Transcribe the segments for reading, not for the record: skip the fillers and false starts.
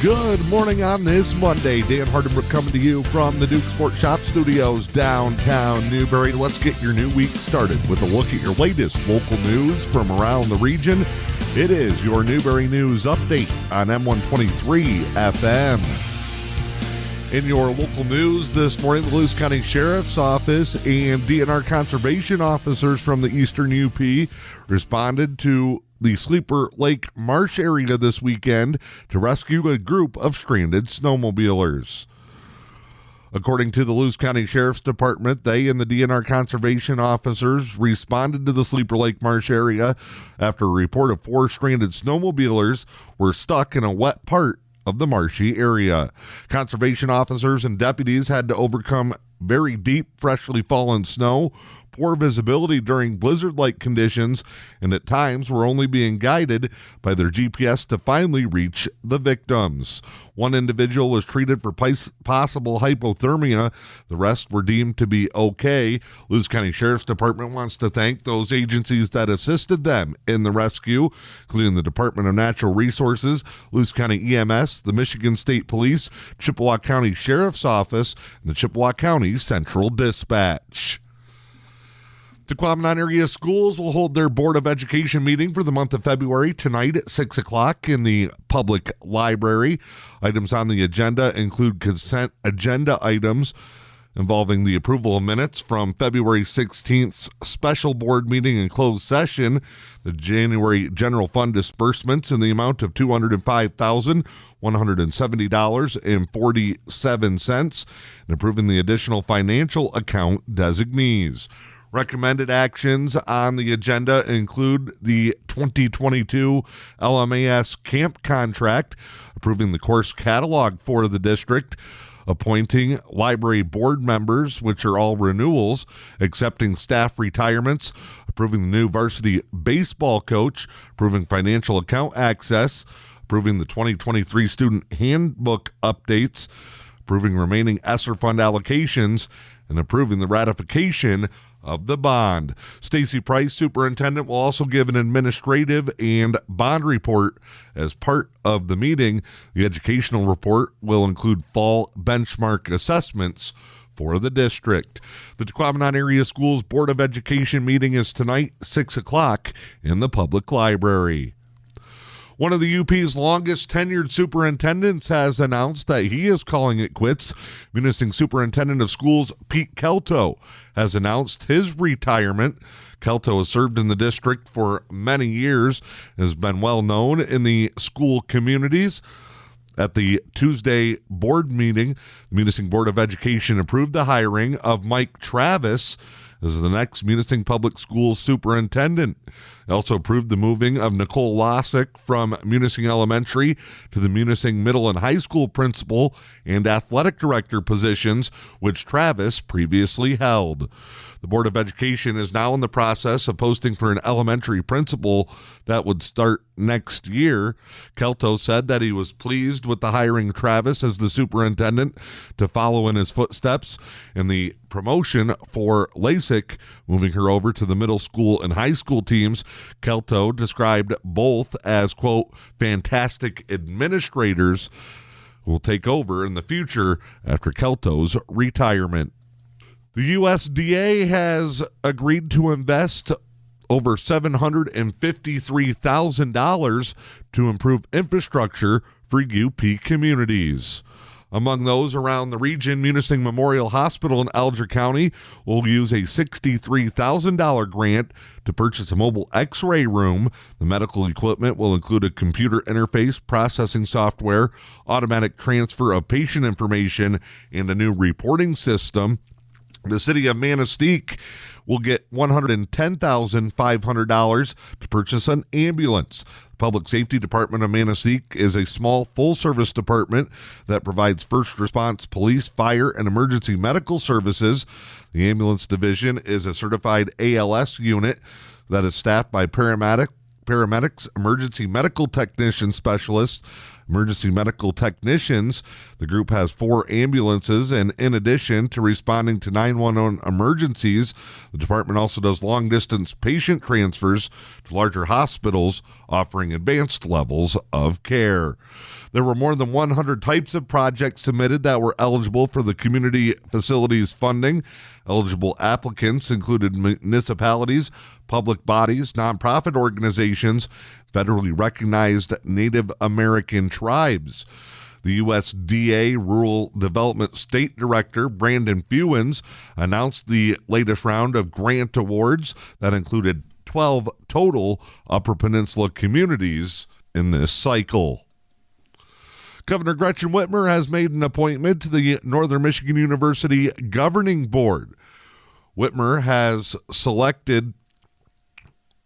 Good morning on this Monday. Dan Hardenbrook coming to you from the Duke Sports Shop Studios downtown Newberry. Let's get your new week started with a look at your latest local news from around the region. It is your Newberry News Update on M123 FM. In your local news this morning, the Luce County Sheriff's Office and DNR conservation officers from the Eastern UP responded to the Sleeper Lake Marsh area this weekend to rescue a group of stranded snowmobilers. According to the Luce County Sheriff's Department, they and the DNR conservation officers responded to the Sleeper Lake Marsh area after a report of 4 stranded snowmobilers were stuck in a wet part of the marshy area. Conservation officers and deputies had to overcome very deep, freshly fallen snow, poor visibility during blizzard-like conditions, and at times were only being guided by their GPS to finally reach the victims. One individual was treated for possible hypothermia. The rest were deemed to be okay. Luce County Sheriff's Department wants to thank those agencies that assisted them in the rescue, including the Department of Natural Resources, Luce County EMS, the Michigan State Police, Chippewa County Sheriff's Office, and the Chippewa County Central Dispatch. Tequamanon area schools will hold their Board of Education meeting for the month of February tonight at 6 o'clock in the public library. Items on the agenda include consent agenda items involving the approval of minutes from February 16th's special board meeting and closed session, the January general fund disbursements in the amount of $205,170.47, and approving the additional financial account designees. Recommended actions on the agenda include the 2022 LMAS camp contract, approving the course catalog for the district, appointing library board members, which are all renewals, accepting staff retirements, approving the new varsity baseball coach, approving financial account access, approving the 2023 student handbook updates, approving remaining ESSER fund allocations, and approving the ratification of the bond. Stacy Price, superintendent, will also give an administrative and bond report as part of the meeting. The educational report will include fall benchmark assessments for the district. The Tequamanon Area Schools Board of Education meeting is tonight, 6 o'clock in the public library. One of the UP's longest tenured superintendents has announced that he is calling it quits. Munising Superintendent of Schools Pete Kelto has announced his retirement. Kelto has served in the district for many years, has been well known in the school communities. At the Tuesday board meeting, the Munising Board of Education approved the hiring of Mike Travis as the next Munising Public Schools superintendent. It also approved the moving of Nicole Losick from Munising Elementary to the Munising Middle and High School principal and athletic director positions, which Travis previously held. The Board of Education is now in the process of posting for an elementary principal that would start next year. Kelto said that he was pleased with the hiring Travis as the superintendent to follow in his footsteps, and the promotion for Lasick, moving her over to the middle school and high school teams. Kelto described both as, quote, fantastic administrators who will take over in the future after Kelto's retirement. The USDA has agreed to invest over $753,000 to improve infrastructure for UP communities. Among those around the region, Munising Memorial Hospital in Alger County will use a $63,000 grant to purchase a mobile x-ray room. The medical equipment will include a computer interface, processing software, automatic transfer of patient information, and a new reporting system. The city of Manistique will get $110,500 to purchase an ambulance. The Public Safety Department of Manistique is a small full-service department that provides first response, police, fire, and emergency medical services. The ambulance division is a certified ALS unit that is staffed by paramedics, emergency medical technician specialists, emergency medical technicians. The group has 4 ambulances, and in addition to responding to 911 emergencies, the department also does long-distance patient transfers to larger hospitals, offering advanced levels of care. There were more than 100 types of projects submitted that were eligible for the community facilities funding. Eligible applicants included municipalities, public bodies, nonprofit organizations, federally recognized Native American tribes. The USDA Rural Development State Director, Brandon Fewens, announced the latest round of grant awards that included 12 total Upper Peninsula communities in this cycle. Governor Gretchen Whitmer has made an appointment to the Northern Michigan University Governing Board. Whitmer has selected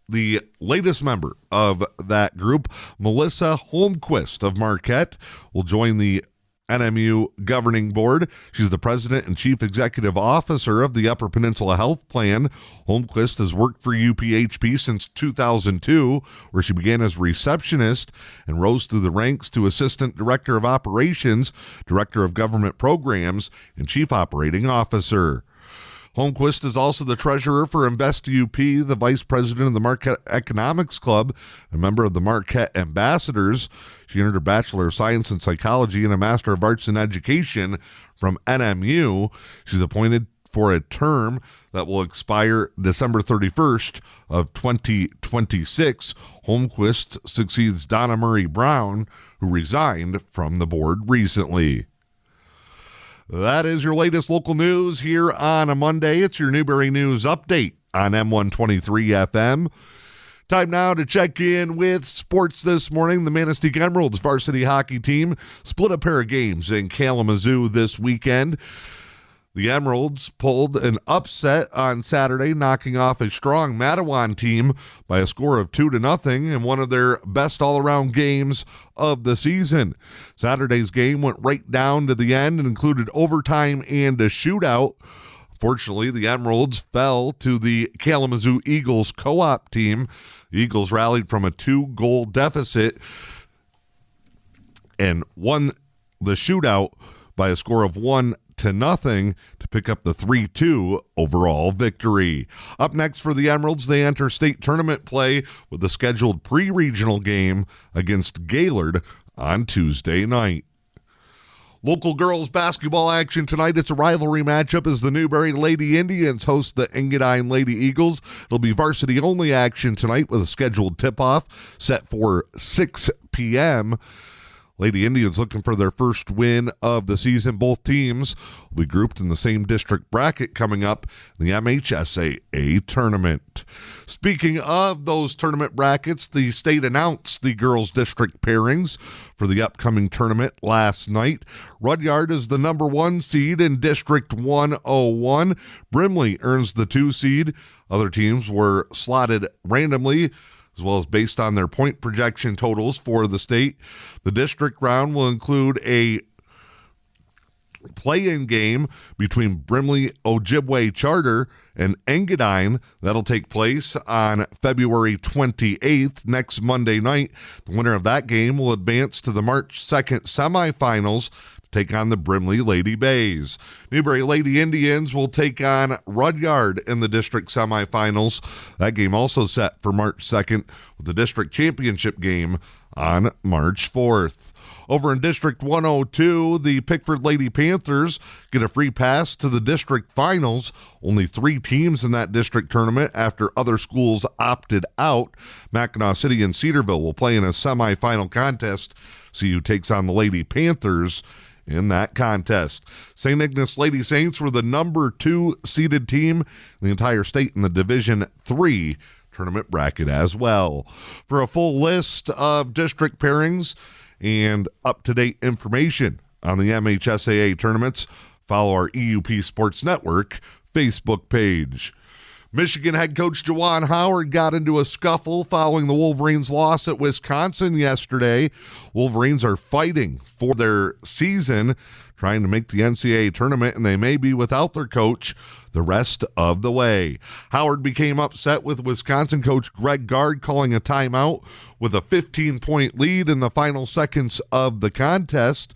the latest member of that group, Melissa Holmquist of Marquette, will join the NMU Governing Board. She's the president and chief executive officer of the Upper Peninsula Health Plan. Holmquist has worked for UPHP since 2002, where she began as receptionist and rose through the ranks to assistant director of operations, director of government programs, and chief operating officer. Holmquist is also the treasurer for Invest UP, the vice president of the Marquette Economics Club, a member of the Marquette Ambassadors. She earned her Bachelor of Science in Psychology and a Master of Arts in Education from NMU. She's appointed for a term that will expire December 31st of 2026. Holmquist succeeds Donna Murray Brown, who resigned from the board recently. That is your latest local news here on a Monday. It's your Newberry News Update on M123 FM. Time now to check in with sports this morning. The Manistee Emeralds varsity hockey team split a pair of games in Kalamazoo this weekend. The Emeralds pulled an upset on Saturday, knocking off a strong Matawan team by a score of 2-0 in one of their best all-around games of the season. Saturday's game went right down to the end and included overtime and a shootout. Fortunately, the Emeralds fell to the Kalamazoo Eagles co-op team. The Eagles rallied from a 2-goal deficit and won the shootout by a score of 1-0 to pick up the 3-2 overall victory. Up next for the Emeralds, they enter state tournament play with a scheduled pre-regional game against Gaylord on Tuesday night. Local girls basketball action tonight. It's a rivalry matchup as the Newberry Lady Indians host the Engadine Lady Eagles. It'll be varsity-only action tonight with a scheduled tip-off set for 6 p.m. Lady Indians looking for their first win of the season. Both teams will be grouped in the same district bracket coming up in the MHSAA tournament. Speaking of those tournament brackets, the state announced the girls' district pairings for the upcoming tournament last night. Rudyard is the number 1 seed in District 101. Brimley earns the 2 seed. Other teams were slotted randomly, as well as based on their point projection totals for the state. The district round will include a play-in game between Brimley Ojibwe Charter and Engadine. That'll take place on February 28th, next Monday night. The winner of that game will advance to the March 2nd semifinals to take on the Brimley Lady Bays. Newberry Lady Indians will take on Rudyard in the district semifinals. That game also set for March 2nd with the district championship game on March 4th. Over in District 102, the Pickford Lady Panthers get a free pass to the district finals. Only 3 teams in that district tournament after other schools opted out. Mackinac City and Cedarville will play in a semifinal contest. See who takes on the Lady Panthers in that contest. St. Ignace Lady Saints were the number 2 seeded team in the entire state in the Division 3 tournament bracket as well. For a full list of district pairings and up-to-date information on the MHSAA tournaments, follow our EUP Sports Network Facebook page. Michigan head coach Juwan Howard got into a scuffle following the Wolverines' loss at Wisconsin yesterday. Wolverines are fighting for their season, trying to make the NCAA tournament, and they may be without their coach the rest of the way. Howard became upset with Wisconsin coach Greg Gard calling a timeout with a 15-point lead in the final seconds of the contest.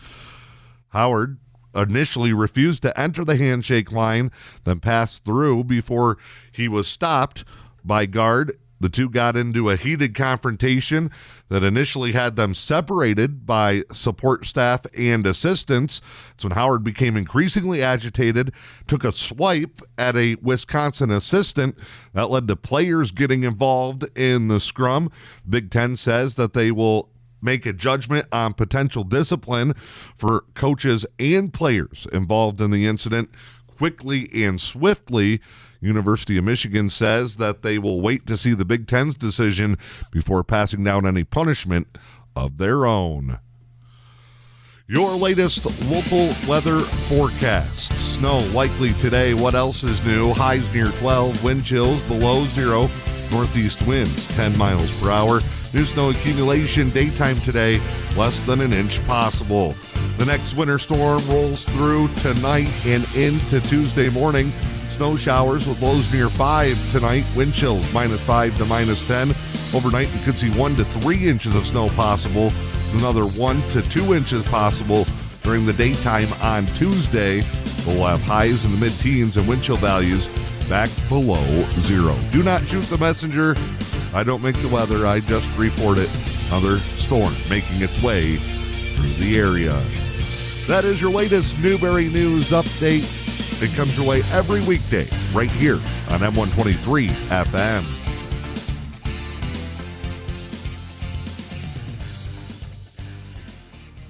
Howard initially refused to enter the handshake line, then passed through before he was stopped by Gard. The two got into a heated confrontation that initially had them separated by support staff and assistants. It's when Howard became increasingly agitated, took a swipe at a Wisconsin assistant. That led to players getting involved in the scrum. Big Ten says that they will make a judgment on potential discipline for coaches and players involved in the incident quickly and swiftly. University of Michigan says that they will wait to see the Big Ten's decision before passing down any punishment of their own. Your latest local weather forecast. Snow likely today. What else is new? Highs near 12, wind chills below 0, northeast winds 10 miles per hour. New snow accumulation daytime today, less than an inch possible. The next winter storm rolls through tonight and into Tuesday morning. Snow showers with lows near 5 tonight. Wind chills -5 to -10. Overnight, you could see 1 to 3 inches of snow possible. Another 1 to 2 inches possible during the daytime on Tuesday. We'll have highs in the mid-teens and wind chill values back below 0. Do not shoot the messenger. I don't make the weather. I just report it. Another storm making its way through the area. That is your latest Newberry News Update. It comes your way every weekday right here on M123 FM.